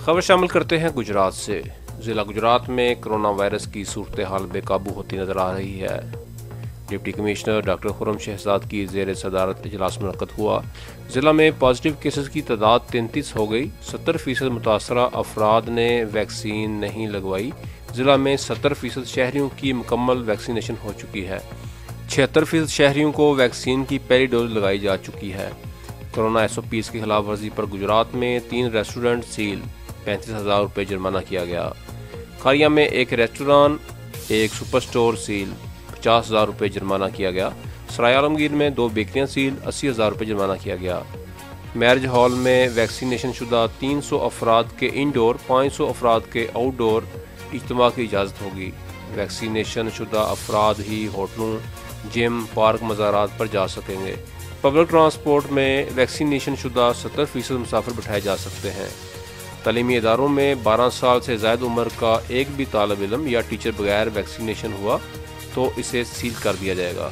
خبر شامل کرتے ہیں گجرات سے۔ ضلع گجرات میں کرونا وائرس کی صورتحال بے قابو ہوتی نظر آ رہی ہے۔ ڈپٹی کمشنر ڈاکٹر خرم شہزاد کی زیر صدارت اجلاس منعقد ہوا۔ ضلع میں پازیٹیو کیسز کی تعداد 33 ہو گئی۔ 70% متاثرہ افراد نے ویکسین نہیں لگوائی۔ ضلع میں 70% شہریوں کی مکمل ویکسینیشن ہو چکی ہے۔ 76% شہریوں کو ویکسین کی پہلی ڈوز لگائی جا چکی ہے۔ کورونا SOPs کی خلاف ورزی پر گجرات میں 3 ریسٹورنٹ سیل، 35,000 روپے جرمانہ کیا گیا۔ کھاریا میں 1 ریسٹوران، 1 سپر سٹور سیل، 50,000 روپے جرمانہ کیا گیا۔ سرائے عالمگیر میں 2 بیکریاں سیل، 80,000 روپے جرمانہ کیا گیا۔ میرج ہال میں ویکسینیشن شدہ 300 افراد کے انڈور، 500 افراد کے آؤٹ ڈور اجتماع کی اجازت ہوگی۔ ویکسینیشن شدہ افراد ہی ہوٹلوں، جم، پارک، مزارات پر جا سکیں گے۔ پبلک ٹرانسپورٹ میں ویکسینیشن شدہ 70% مسافر بٹھائے جا سکتے ہیں۔ تعلیمی اداروں میں 12 سال سے زائد عمر کا ایک بھی طالب علم یا ٹیچر بغیر ویکسینیشن ہوا تو اسے سیل کر دیا جائے گا۔